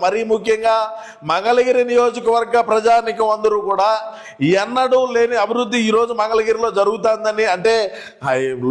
మరీ ముఖ్యంగా మంగళగిరి నియోజకవర్గ ప్రజానికం అందరూ కూడా ఎన్నడూ లేని అభివృద్ధి ఈరోజు మంగళగిరిలో జరుగుతుందని అంటే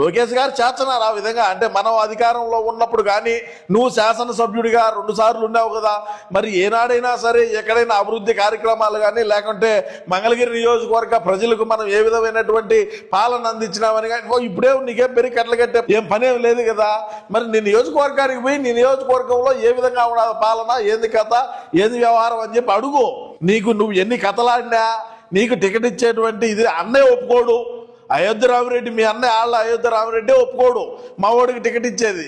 లోకేష్ గారు చేస్తున్నారు ఆ విధంగా. అంటే మనం అధికారంలో ఉన్నప్పుడు కానీ నువ్వు శాసనసభ్యుడిగా 2 సార్లు ఉన్నావు కదా, మరి ఏనాడైనా సరే ఎక్కడైనా అభివృద్ధి కార్యక్రమాలు కానీ లేకుంటే మంగళగిరి నియోజకవర్గ ప్రజలకు మనం ఏ విధమైనటువంటి పాలన అందించినామని కానీ ఇప్పుడే నీకేం పెరిగి కట్టలగట్టే ఏం పనేం లేదు కదా. మరి నీ నియోజకవర్గానికి పోయి నీ నియోజకవర్గంలో ఏ విధంగా ఉన్నది పాలన, ఏంది కథ, ఏంది వ్యవహారం అని చెప్పి అడుగు. నువ్వు ఎన్ని కథలాడినా నీకు టికెట్ ఇచ్చేటువంటి ఇది అన్నయ్య ఒప్పుకోడు. అయోధ్య రామిరెడ్డి మీ అన్నయ్య అయోధ్య రామిరెడ్డి ఒప్పుకోడు మా వాడికి టికెట్ ఇచ్చేది,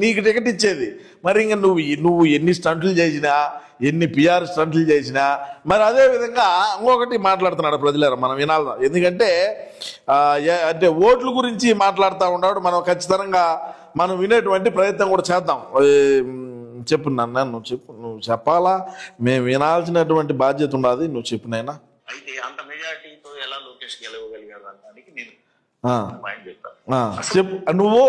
నీకు టికెట్ ఇచ్చేది. మరి ఇంకా నువ్వు ఎన్ని స్టంట్లు చేసినా, ఎన్ని పిఆర్ స్టంట్లు చేసినా మరి అదే విధంగా ఇంకొకటి మాట్లాడుతున్నాడు ప్రజలారా, మనం వినాలి. ఎందుకంటే అంటే ఓట్ల గురించి మాట్లాడుతూ ఉన్నాడు. మనం ఖచ్చితంగా మనం వినేటువంటి ప్రయత్నం కూడా చేద్దాం. చెప్పు నాన్న, నువ్వు చెప్పు, నువ్వు చెప్పాలా, మేము వినాల్సినటువంటి బాధ్యత ఉన్నది. నువ్వు చెప్పు నాయనా. అయితే అంత మెజారిటీతో ఎలా లోకేష్ గెలవగలిగారు అనడానికి నేను చెప్పు. నువ్వు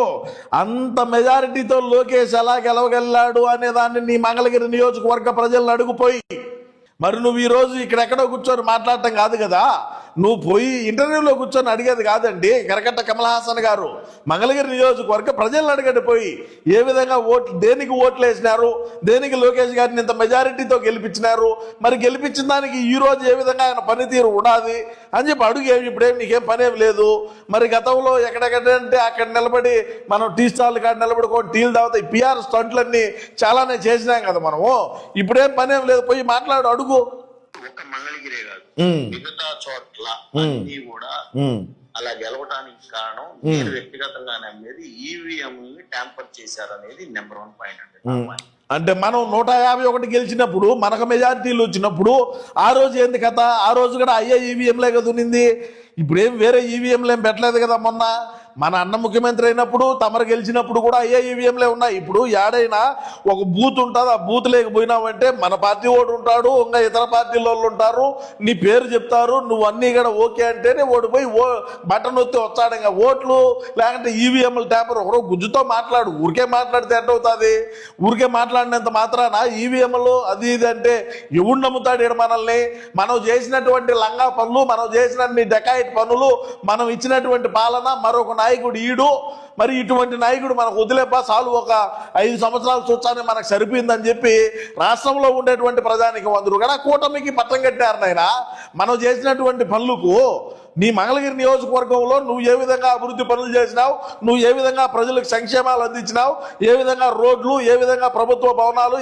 అంత మెజారిటీతో లోకేష్ ఎలా గెలవగలిగాడు అనే దాన్ని నీ మంగళగిరి నియోజకవర్గ ప్రజలను అడుగుపోయి, మరి నువ్వు ఈరోజు ఇక్కడెక్కడో కూర్చొని మాట్లాడటం కాదు కదా, నువ్వు పోయి ఇంటర్వ్యూలో కూర్చొని అడిగేది కాదండి. కరకట్ట కమల్ హాసన్ గారు మంగళగిరి నియోజకవర్గ ప్రజలను అడగండి పోయి, ఏ విధంగా దేనికి ఓట్లు వేసినారు, దేనికి లోకేష్ గారిని ఇంత మెజారిటీతో గెలిపించినారు, మరి గెలిపించిన దానికి ఈ రోజు ఏ విధంగా ఆయన పనితీరు ఉండాలి అని చెప్పి అడుగేవి. ఇప్పుడేం నీకేం పనేం లేదు. మరి గతంలో ఎక్కడెక్కడంటే అక్కడ నిలబడి మనం టీ స్టాల్ కాడ నిలబడుకొని టీలు తాగుతాయి పిఆర్ స్టంట్లన్నీ చాలానే చేసినాం కదా మనము. ఇప్పుడేం పనేం లేదు, పోయి మాట్లాడు, అడుగు. ఒక్క మంగళగిరే కాదు, మిగతా చోట్ల అన్ని కూడా అలా గెలవటానికి కారణం నేను వ్యక్తిగతంగా నమ్మేది ఈవీఎం ని ట్యాంపర్ చేశారనేది నెంబర్ 1 పాయింట్. అంటే మనం 151 గెలిచినప్పుడు మనకు మెజారిటీలు వచ్చినప్పుడు ఆ రోజు ఏంది కథ, ఆ రోజు కూడా అయ్యే ఈవీఎంలే కదా ఉన్నింది. ఇప్పుడేం వేరే ఈవీఎంలు ఏం పెట్టలేదు కదా. మొన్న మన అన్న ముఖ్యమంత్రి అయినప్పుడు తమరు గెలిచినప్పుడు కూడా అయ్యే ఈవీఎంలే ఉన్నాయి. ఇప్పుడు ఏడైనా ఒక బూత్ ఉంటుంది, ఆ బూత్ లేకపోయినావంటే మన పార్టీ ఓటు ఉంటాడు, ఇంకా ఇతర పార్టీల వాళ్ళు ఉంటారు, నీ పేరు చెప్తారు, నువ్వు అన్నీ కూడా ఓకే అంటేనే ఓడిపోయి బటన్ వస్తే వచ్చాడు. ఇంకా ఓట్లు లేకుంటే ఈవీఎంలు ట్యాపర్ ఒకరో గుజ్జుతో మాట్లాడు, ఊరికే మాట్లాడితే ఎట్టవుతుంది. ఊరికే మాట్లాడినంత మాత్రాన ఈవీఎంలు అది ఇది అంటే ఎవడు నమ్ముతాడు ఇక్కడ మనల్ని? మనం చేసినటువంటి లంగా పనులు, మనం చేసినన్ని డెకాయిట్ పనులు, మనం ఇచ్చినటువంటి పాలన మరొక నాయకుడు ఈడు. మరి ఇటువంటి నాయకుడు మనకు వదిలేపా చాలు, ఒక 5 సంవత్సరాలు చూచానే మనకు సరిపోయిందని చెప్పి రాష్ట్రంలో ఉండేటువంటి ప్రజానికం అందరూ కూడా కూటమికి పట్టం కట్టారు. నాయన మనం చేసినటువంటి పనులకు నీ మంగళగిరి నియోజకవర్గంలో నువ్వు ఏ విధంగా అభివృద్ధి పనులు చేసినావు, నువ్వు ఏ విధంగా ప్రజలకు సంక్షేమాలు అందించినావు, ఏ విధంగా రోడ్లు, ఏ విధంగా ప్రభుత్వ భవనాలు